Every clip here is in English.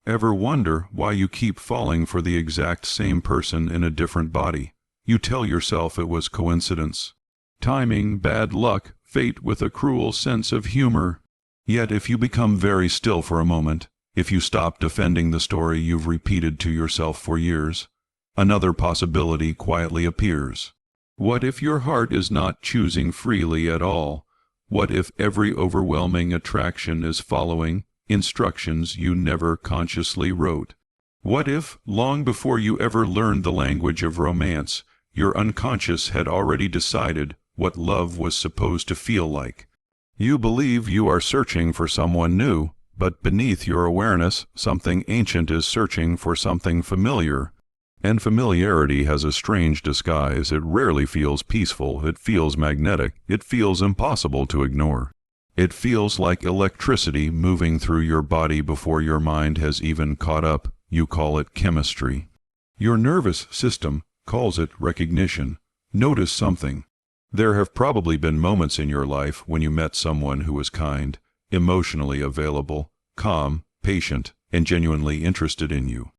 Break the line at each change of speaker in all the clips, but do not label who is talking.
Ever wonder why you keep falling for the exact same person in a different body? You tell yourself it was coincidence, timing, bad luck, fate with a cruel sense of humor. Yet if you become very still for a moment, if you stop defending the story you've repeated to yourself for years, another possibility quietly appears. What if your heart is not choosing freely at all? What if every overwhelming attraction is following instructions you never consciously wrote? What if, long before you ever learned the language of romance, your unconscious had already decided what love was supposed to feel like? You believe you are searching for someone new, but beneath your awareness, something ancient is searching for something familiar. And familiarity has a strange disguise. It rarely feels peaceful. It feels magnetic. It feels impossible to ignore. It feels like electricity moving through your body before your mind has even caught up. You call it chemistry. Your nervous system calls it recognition. Notice something. There have probably been moments in your life when you met someone who was kind, emotionally available, calm, patient, and genuinely interested in you.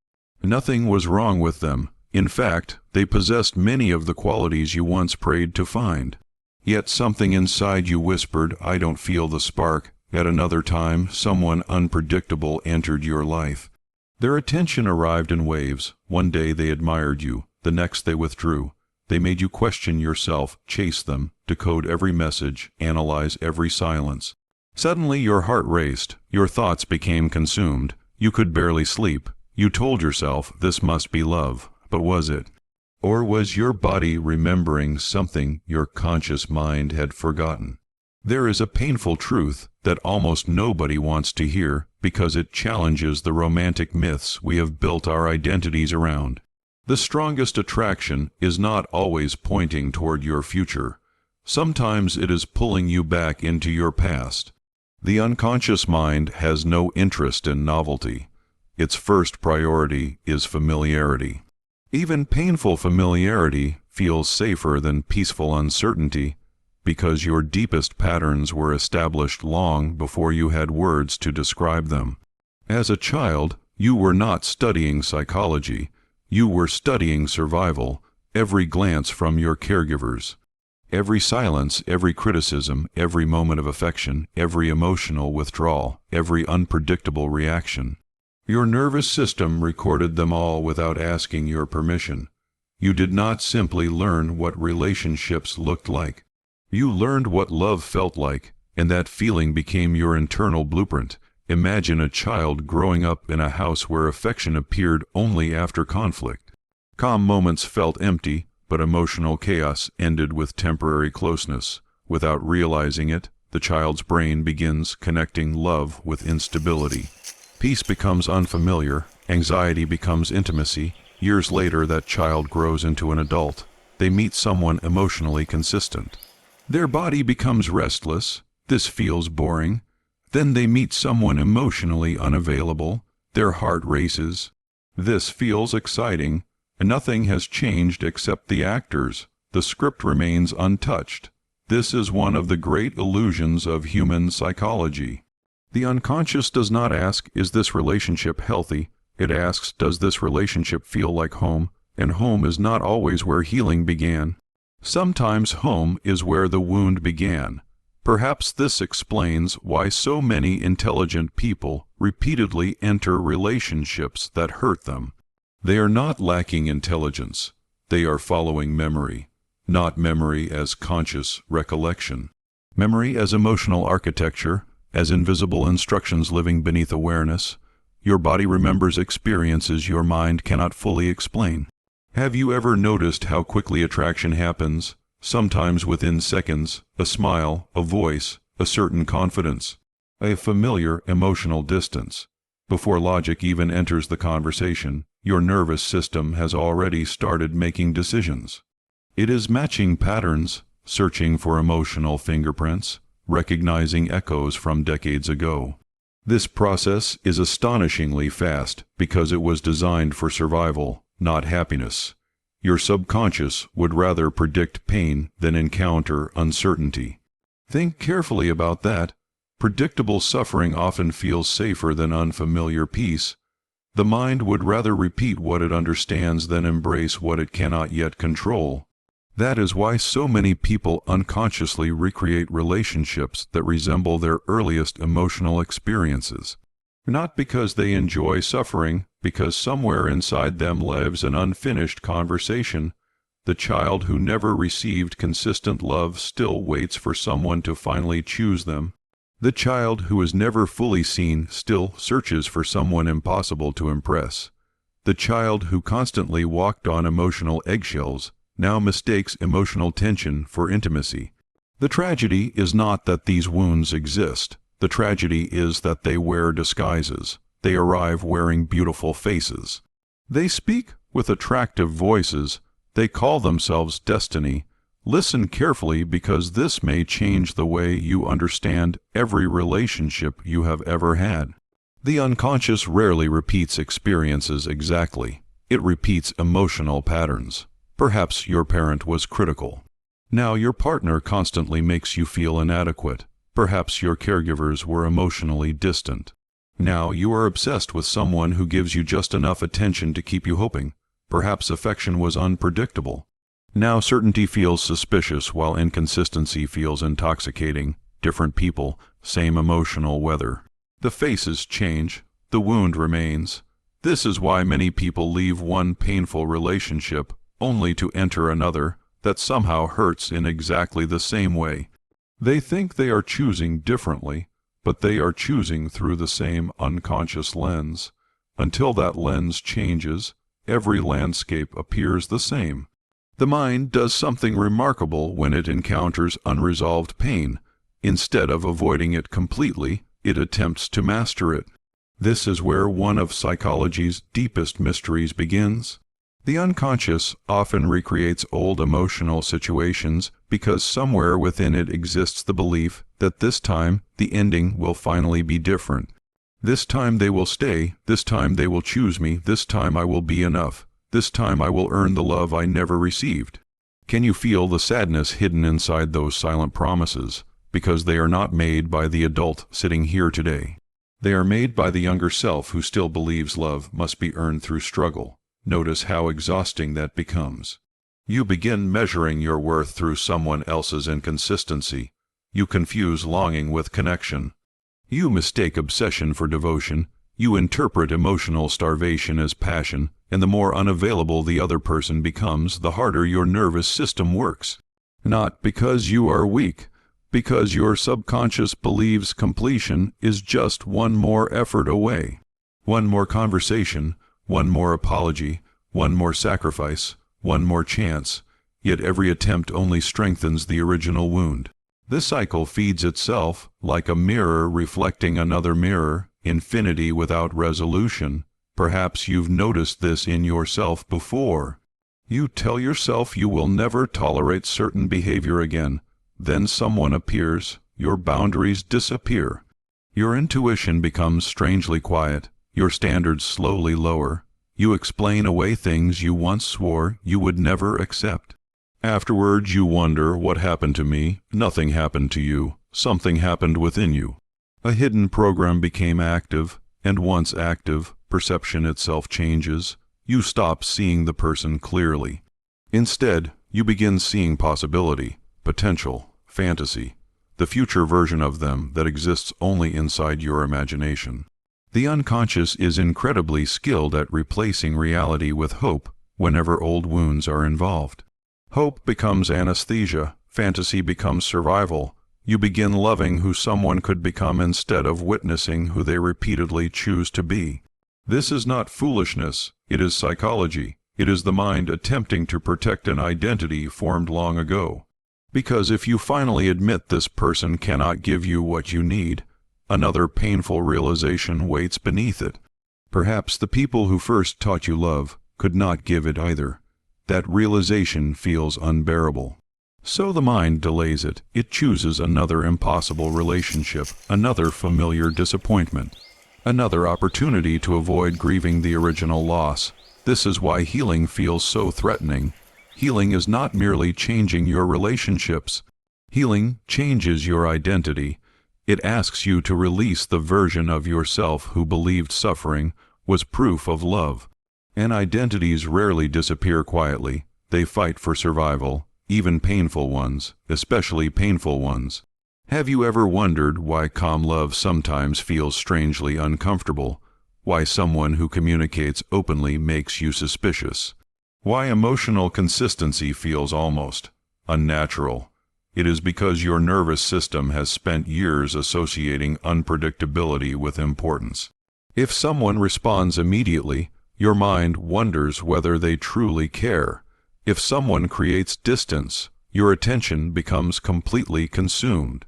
Nothing was wrong with them. In fact, they possessed many of the qualities you once prayed to find. Yet something inside you whispered, "I don't feel the spark." At another time, someone unpredictable entered your life. Their attention arrived in waves. One day they admired you, the next they withdrew. They made you question yourself, chase them, decode every message, analyze every silence. Suddenly your heart raced, your thoughts became consumed. You could barely sleep. You told yourself this must be love, but was it? Or was your body remembering something your conscious mind had forgotten? There is a painful truth that almost nobody wants to hear because it challenges the romantic myths we have built our identities around. The strongest attraction is not always pointing toward your future. Sometimes it is pulling you back into your past. The unconscious mind has no interest in novelty. Its first priority is familiarity. Even painful familiarity feels safer than peaceful uncertainty because your deepest patterns were established long before you had words to describe them. As a child, you were not studying psychology. You were studying survival. Every glance from your caregivers, every silence, every criticism, every moment of affection, every emotional withdrawal, every unpredictable reaction. Your nervous system recorded them all without asking your permission. You did not simply learn what relationships looked like. You learned what love felt like, and that feeling became your internal blueprint. Imagine a child growing up in a house where affection appeared only after conflict. Calm moments felt empty, but emotional chaos ended with temporary closeness. Without realizing it, the child's brain begins connecting love with instability. Peace becomes unfamiliar, anxiety becomes intimacy. Years later, that child grows into an adult. They meet someone emotionally consistent. Their body becomes restless. This feels boring. Then they meet someone emotionally unavailable. Their heart races. This feels exciting. Nothing has changed except the actors. The script remains untouched. This is one of the great illusions of human psychology. The unconscious does not ask, is this relationship healthy? It asks, does this relationship feel like home? And home is not always where healing began. Sometimes home is where the wound began. Perhaps this explains why so many intelligent people repeatedly enter relationships that hurt them. They are not lacking intelligence. They are following memory, not memory as conscious recollection. Memory as emotional architecture, as invisible instructions living beneath awareness. Your body remembers experiences your mind cannot fully explain. Have you ever noticed how quickly attraction happens? Sometimes within seconds, a smile, a voice, a certain confidence, a familiar emotional distance. Before logic even enters the conversation, your nervous system has already started making decisions. It is matching patterns, searching for emotional fingerprints, recognizing echoes from decades ago. This process is astonishingly fast because it was designed for survival, not happiness. Your subconscious would rather predict pain than encounter uncertainty. Think carefully about that. Predictable suffering often feels safer than unfamiliar peace. The mind would rather repeat what it understands than embrace what it cannot yet control. That is why so many people unconsciously recreate relationships that resemble their earliest emotional experiences. Not because they enjoy suffering, because somewhere inside them lives an unfinished conversation. The child who never received consistent love still waits for someone to finally choose them. The child who is never fully seen still searches for someone impossible to impress. The child who constantly walked on emotional eggshells now mistakes emotional tension for intimacy. The tragedy is not that these wounds exist. The tragedy is that they wear disguises. They arrive wearing beautiful faces. They speak with attractive voices. They call themselves destiny. Listen carefully, because this may change the way you understand every relationship you have ever had. The unconscious rarely repeats experiences exactly. It repeats emotional patterns. Perhaps your parent was critical. Now your partner constantly makes you feel inadequate. Perhaps your caregivers were emotionally distant. Now you are obsessed with someone who gives you just enough attention to keep you hoping. Perhaps affection was unpredictable. Now certainty feels suspicious while inconsistency feels intoxicating. Different people, same emotional weather. The faces change. The wound remains. This is why many people leave one painful relationship only to enter another that somehow hurts in exactly the same way. They think they are choosing differently, but they are choosing through the same unconscious lens. Until that lens changes, every landscape appears the same. The mind does something remarkable when it encounters unresolved pain. Instead of avoiding it completely, it attempts to master it. This is where one of psychology's deepest mysteries begins. The unconscious often recreates old emotional situations because somewhere within it exists the belief that this time the ending will finally be different. This time they will stay, this time they will choose me, this time I will be enough, this time I will earn the love I never received. Can you feel the sadness hidden inside those silent promises? Because they are not made by the adult sitting here today. They are made by the younger self who still believes love must be earned through struggle. Notice how exhausting that becomes. You begin measuring your worth through someone else's inconsistency. You confuse longing with connection. You mistake obsession for devotion. You interpret emotional starvation as passion, and the more unavailable the other person becomes, the harder your nervous system works. Not because you are weak, because your subconscious believes completion is just one more effort away. One more conversation, one more apology, one more sacrifice, one more chance, yet every attempt only strengthens the original wound. This cycle feeds itself, like a mirror reflecting another mirror, infinity without resolution. Perhaps you've noticed this in yourself before. You tell yourself you will never tolerate certain behavior again. Then someone appears, your boundaries disappear. Your intuition becomes strangely quiet. Your standards slowly lower. You explain away things you once swore you would never accept. Afterwards you wonder, what happened to me? Nothing happened to you. Something happened within you. A hidden program became active, and once active, perception itself changes. You stop seeing the person clearly. Instead, you begin seeing possibility, potential, fantasy, the future version of them that exists only inside your imagination. The unconscious is incredibly skilled at replacing reality with hope whenever old wounds are involved. Hope becomes anesthesia, fantasy becomes survival. You begin loving who someone could become instead of witnessing who they repeatedly choose to be. This is not foolishness, it is psychology. It is the mind attempting to protect an identity formed long ago. Because if you finally admit this person cannot give you what you need, another painful realization waits beneath it. Perhaps the people who first taught you love could not give it either. That realization feels unbearable. So the mind delays it. It chooses another impossible relationship, another familiar disappointment, another opportunity to avoid grieving the original loss. This is why healing feels so threatening. Healing is not merely changing your relationships. Healing changes your identity. It asks you to release the version of yourself who believed suffering was proof of love. And identities rarely disappear quietly. They fight for survival, even painful ones, especially painful ones. Have you ever wondered why calm love sometimes feels strangely uncomfortable? Why someone who communicates openly makes you suspicious? Why emotional consistency feels almost unnatural? It is because your nervous system has spent years associating unpredictability with importance. If someone responds immediately, your mind wonders whether they truly care. If someone creates distance, your attention becomes completely consumed.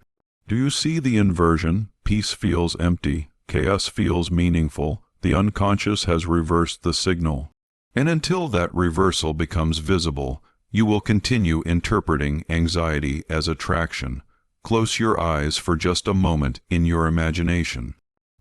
Do you see the inversion? Peace feels empty, chaos feels meaningful. The unconscious has reversed the signal. And until that reversal becomes visible, you will continue interpreting anxiety as attraction. Close your eyes for just a moment in your imagination.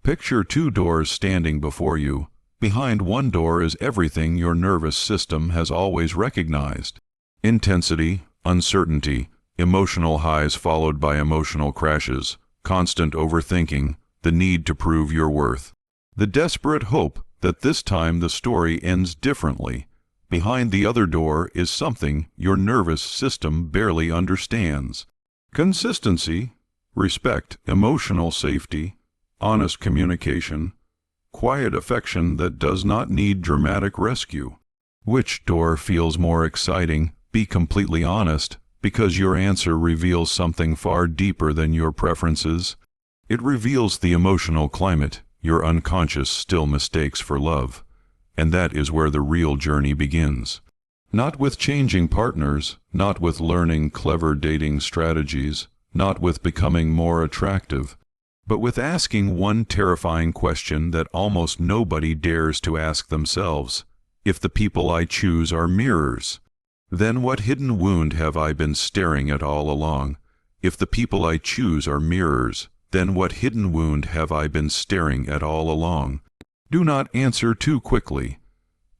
Picture two doors standing before you. Behind one door is everything your nervous system has always recognized. Intensity, uncertainty, emotional highs followed by emotional crashes, constant overthinking, the need to prove your worth. The desperate hope that this time the story ends differently. Behind the other door is something your nervous system barely understands. Consistency, respect, emotional safety, honest communication, quiet affection that does not need dramatic rescue. Which door feels more exciting? Be completely honest, because your answer reveals something far deeper than your preferences. It reveals the emotional climate your unconscious still mistakes for love. And that is where the real journey begins. Not with changing partners, not with learning clever dating strategies, not with becoming more attractive, but with asking one terrifying question that almost nobody dares to ask themselves. If the people I choose are mirrors, then what hidden wound have I been staring at all along? If the people I choose are mirrors, then what hidden wound have I been staring at all along? Do not answer too quickly.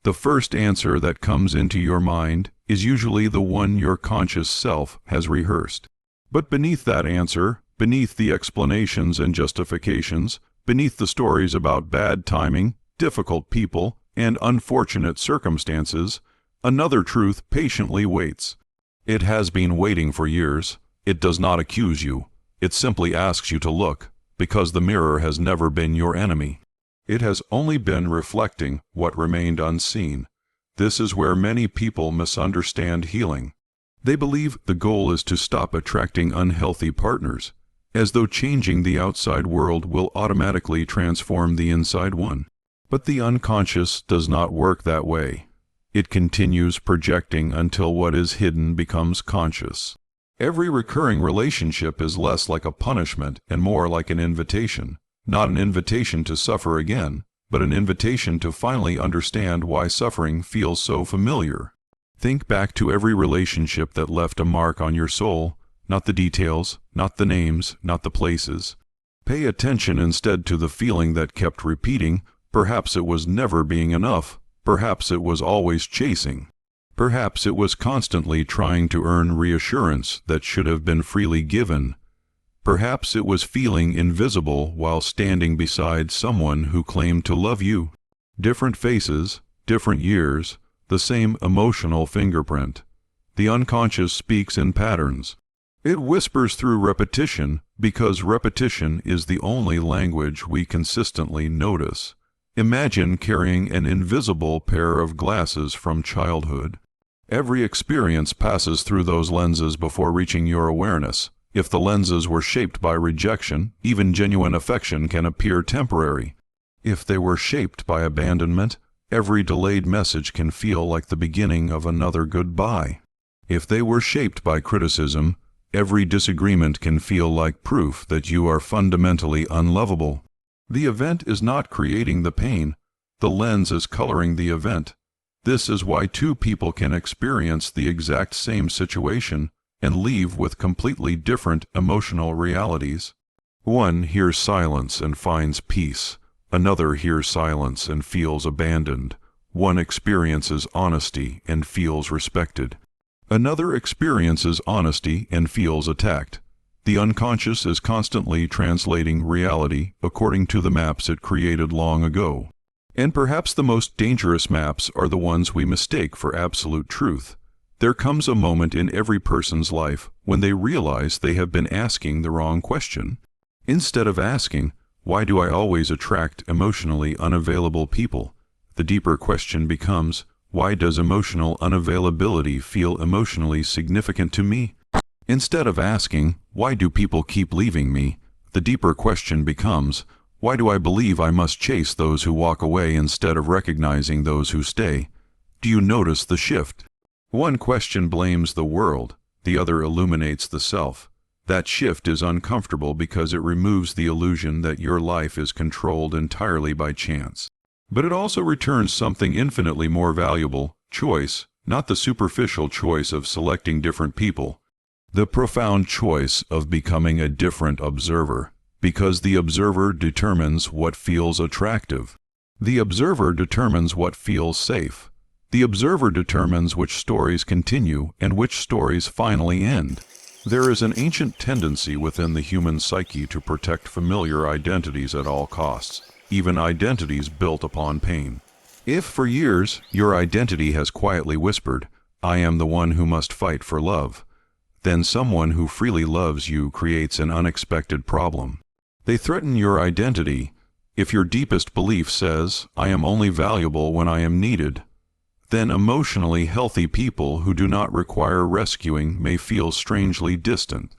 The first answer that comes into your mind is usually the one your conscious self has rehearsed. But beneath that answer, beneath the explanations and justifications, beneath the stories about bad timing, difficult people, and unfortunate circumstances, another truth patiently waits. It has been waiting for years. It does not accuse you. It simply asks you to look, because the mirror has never been your enemy. It has only been reflecting what remained unseen. This is where many people misunderstand healing. They believe the goal is to stop attracting unhealthy partners, as though changing the outside world will automatically transform the inside one. But the unconscious does not work that way. It continues projecting until what is hidden becomes conscious. Every recurring relationship is less like a punishment and more like an invitation. Not an invitation to suffer again, but an invitation to finally understand why suffering feels so familiar. Think back to every relationship that left a mark on your soul, not the details, not the names, not the places. Pay attention instead to the feeling that kept repeating. Perhaps it was never being enough. Perhaps it was always chasing. Perhaps it was constantly trying to earn reassurance that should have been freely given. Perhaps it was feeling invisible while standing beside someone who claimed to love you. Different faces, different years, the same emotional fingerprint. The unconscious speaks in patterns. It whispers through repetition because repetition is the only language we consistently notice. Imagine carrying an invisible pair of glasses from childhood. Every experience passes through those lenses before reaching your awareness. If the lenses were shaped by rejection, even genuine affection can appear temporary. If they were shaped by abandonment, every delayed message can feel like the beginning of another goodbye. If they were shaped by criticism, every disagreement can feel like proof that you are fundamentally unlovable. The event is not creating the pain. The lens is coloring the event. This is why two people can experience the exact same situation and leave with completely different emotional realities. One hears silence and finds peace. Another hears silence and feels abandoned. One experiences honesty and feels respected. Another experiences honesty and feels attacked. The unconscious is constantly translating reality according to the maps it created long ago. And perhaps the most dangerous maps are the ones we mistake for absolute truth. There comes a moment in every person's life when they realize they have been asking the wrong question. Instead of asking, "Why do I always attract emotionally unavailable people?" the deeper question becomes, "Why does emotional unavailability feel emotionally significant to me?" Instead of asking, "Why do people keep leaving me?" the deeper question becomes, "Why do I believe I must chase those who walk away instead of recognizing those who stay?" Do you notice the shift? One question blames the world, the other illuminates the self. That shift is uncomfortable because it removes the illusion that your life is controlled entirely by chance. But it also returns something infinitely more valuable: choice, not the superficial choice of selecting different people, the profound choice of becoming a different observer, because the observer determines what feels attractive. The observer determines what feels safe. The observer determines which stories continue and which stories finally end. There is an ancient tendency within the human psyche to protect familiar identities at all costs, even identities built upon pain. If for years your identity has quietly whispered, "I am the one who must fight for love," then someone who freely loves you creates an unexpected problem. They threaten your identity. If your deepest belief says, "I am only valuable when I am needed," then emotionally healthy people who do not require rescuing may feel strangely distant.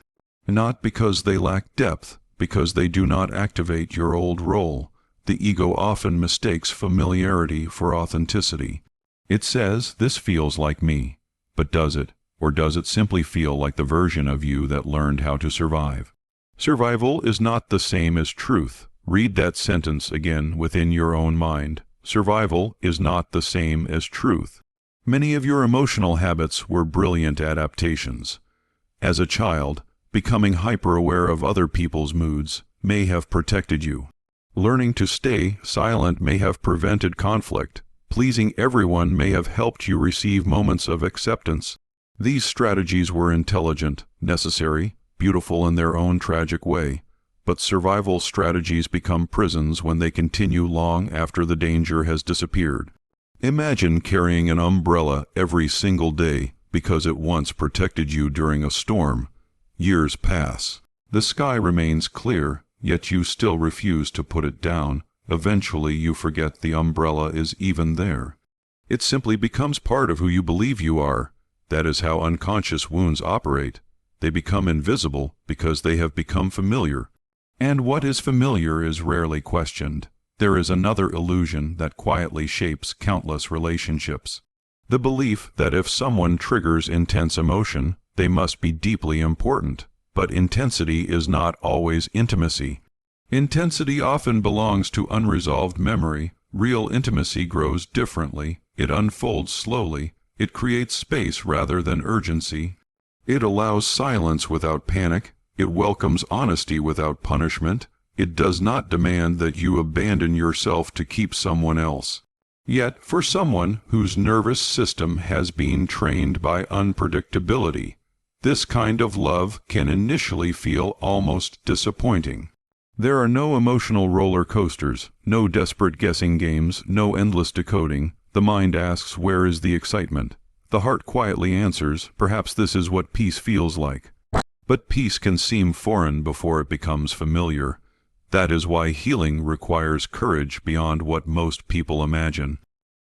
Not because they lack depth, because they do not activate your old role. The ego often mistakes familiarity for authenticity. It says, "This feels like me," but does it? Or does it simply feel like the version of you that learned how to survive? Survival is not the same as truth. Read that sentence again within your own mind. Survival is not the same as truth. Many of your emotional habits were brilliant adaptations. As a child, becoming hyper-aware of other people's moods may have protected you. Learning to stay silent may have prevented conflict. Pleasing everyone may have helped you receive moments of acceptance. These strategies were intelligent, necessary, beautiful in their own tragic way. But survival strategies become prisons when they continue long after the danger has disappeared. Imagine carrying an umbrella every single day because it once protected you during a storm. Years pass. The sky remains clear, yet you still refuse to put it down. Eventually you forget the umbrella is even there. It simply becomes part of who you believe you are. That is how unconscious wounds operate. They become invisible because they have become familiar. And what is familiar is rarely questioned. There is another illusion that quietly shapes countless relationships. The belief that if someone triggers intense emotion, they must be deeply important. But intensity is not always intimacy. Intensity often belongs to unresolved memory. Real intimacy grows differently. It unfolds slowly. It creates space rather than urgency. It allows silence without panic. It welcomes honesty without punishment. It does not demand that you abandon yourself to keep someone else. Yet, for someone whose nervous system has been trained by unpredictability, this kind of love can initially feel almost disappointing. There are no emotional roller coasters, no desperate guessing games, no endless decoding. The mind asks, "Where is the excitement?" The heart quietly answers, "Perhaps this is what peace feels like." But peace can seem foreign before it becomes familiar. That is why healing requires courage beyond what most people imagine.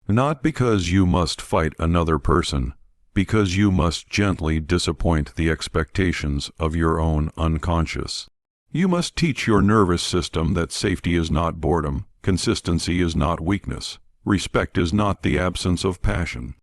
Not because you must fight another person, because you must gently disappoint the expectations of your own unconscious. You must teach your nervous system that safety is not boredom, consistency is not weakness, respect is not the absence of passion,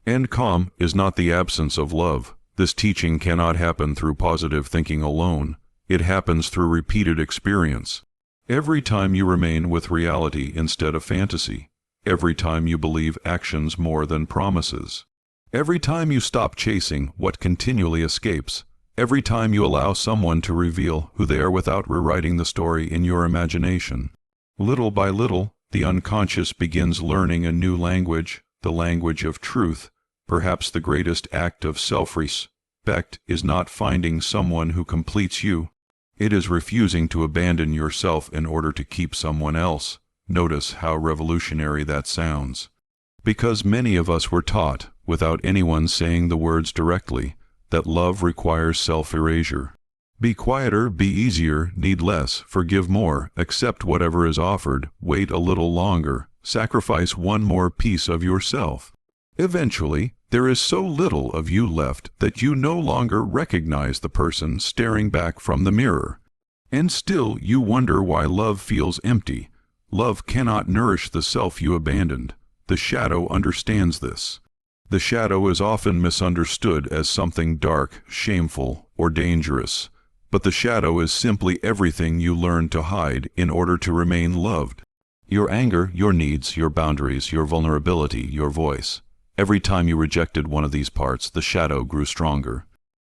and calm is not the absence of love. This teaching cannot happen through positive thinking alone. It happens through repeated experience. Every time you remain with reality instead of fantasy. Every time you believe actions more than promises. Every time you stop chasing what continually escapes. Every time you allow someone to reveal who they are without rewriting the story in your imagination. Little by little, the unconscious begins learning a new language, the language of truth. Perhaps the greatest act of self-respect is not finding someone who completes you. It is refusing to abandon yourself in order to keep someone else. Notice how revolutionary that sounds. Because many of us were taught, without anyone saying the words directly, that love requires self-erasure. Be quieter, be easier, need less, forgive more, accept whatever is offered, wait a little longer, sacrifice one more piece of yourself. Eventually, there is so little of you left that you no longer recognize the person staring back from the mirror. And still you wonder why love feels empty. Love cannot nourish the self you abandoned. The shadow understands this. The shadow is often misunderstood as something dark, shameful, or dangerous. But the shadow is simply everything you learned to hide in order to remain loved. Your anger, your needs, your boundaries, your vulnerability, your voice. Every time you rejected one of these parts, the shadow grew stronger.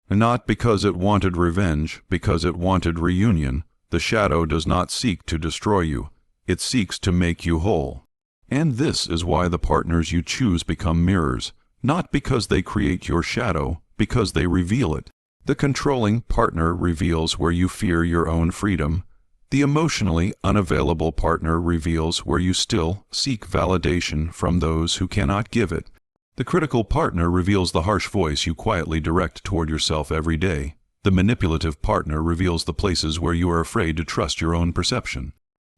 Not because it wanted revenge, because it wanted reunion. The shadow does not seek to destroy you. It seeks to make you whole. And this is why the partners you choose become mirrors, not because they create your shadow, because they reveal it. The controlling partner reveals where you fear your own freedom. The emotionally unavailable partner reveals where you still seek validation from those who cannot give it. The critical partner reveals the harsh voice you quietly direct toward yourself every day. The manipulative partner reveals the places where you are afraid to trust your own perception.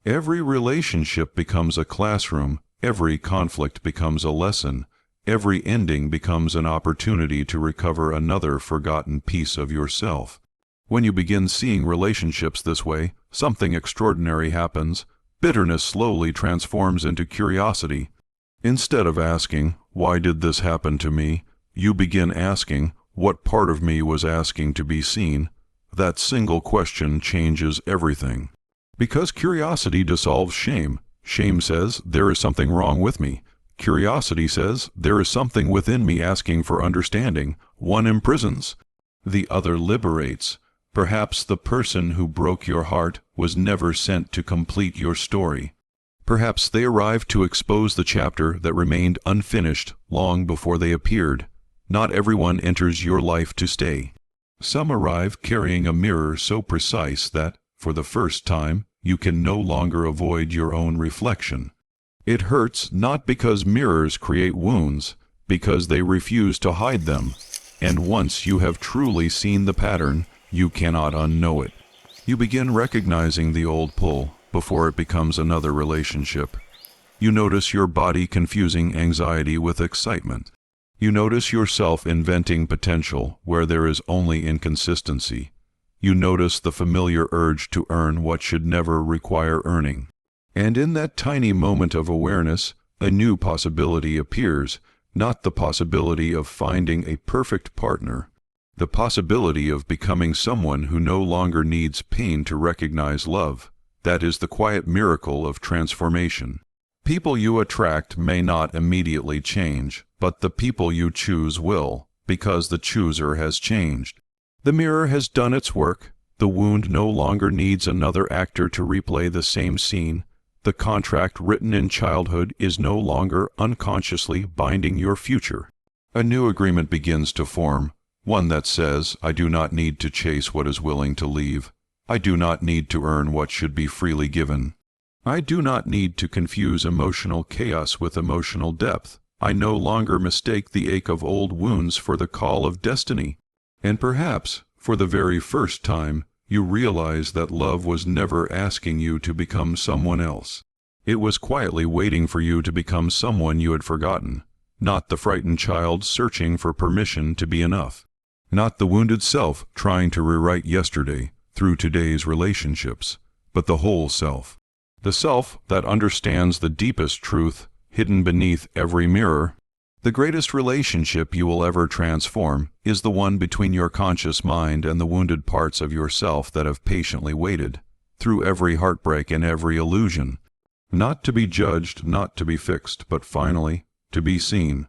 Every relationship becomes a classroom. Every conflict becomes a lesson. Every ending becomes an opportunity to recover another forgotten piece of yourself. When you begin seeing relationships this way, something extraordinary happens. Bitterness slowly transforms into curiosity. Instead of asking, "Why did this happen to me?" you begin asking, "What part of me was asking to be seen?" That single question changes everything. Because curiosity dissolves shame. Shame says, "There is something wrong with me." Curiosity says, "There is something within me asking for understanding." One imprisons, the other liberates. Perhaps the person who broke your heart was never sent to complete your story. Perhaps they arrived to expose the chapter that remained unfinished long before they appeared. Not everyone enters your life to stay. Some arrive carrying a mirror so precise that, for the first time, you can no longer avoid your own reflection. It hurts not because mirrors create wounds, because they refuse to hide them. And once you have truly seen the pattern, you cannot unknow it. You begin recognizing the old pull before it becomes another relationship. You notice your body confusing anxiety with excitement. You notice yourself inventing potential where there is only inconsistency. You notice the familiar urge to earn what should never require earning. And in that tiny moment of awareness, a new possibility appears, not the possibility of finding a perfect partner, the possibility of becoming someone who no longer needs pain to recognize love. That is the quiet miracle of transformation. People you attract may not immediately change, but the people you choose will, because the chooser has changed. The mirror has done its work. The wound no longer needs another actor to replay the same scene. The contract written in childhood is no longer unconsciously binding your future. A new agreement begins to form, one that says, "I do not need to chase what is willing to leave. I do not need to earn what should be freely given. I do not need to confuse emotional chaos with emotional depth. I no longer mistake the ache of old wounds for the call of destiny." And perhaps, for the very first time, you realize that love was never asking you to become someone else. It was quietly waiting for you to become someone you had forgotten, not the frightened child searching for permission to be enough, not the wounded self trying to rewrite yesterday through today's relationships, but the whole self. The self that understands the deepest truth hidden beneath every mirror. The greatest relationship you will ever transform is the one between your conscious mind and the wounded parts of yourself that have patiently waited, through every heartbreak and every illusion, not to be judged, not to be fixed, but finally to be seen.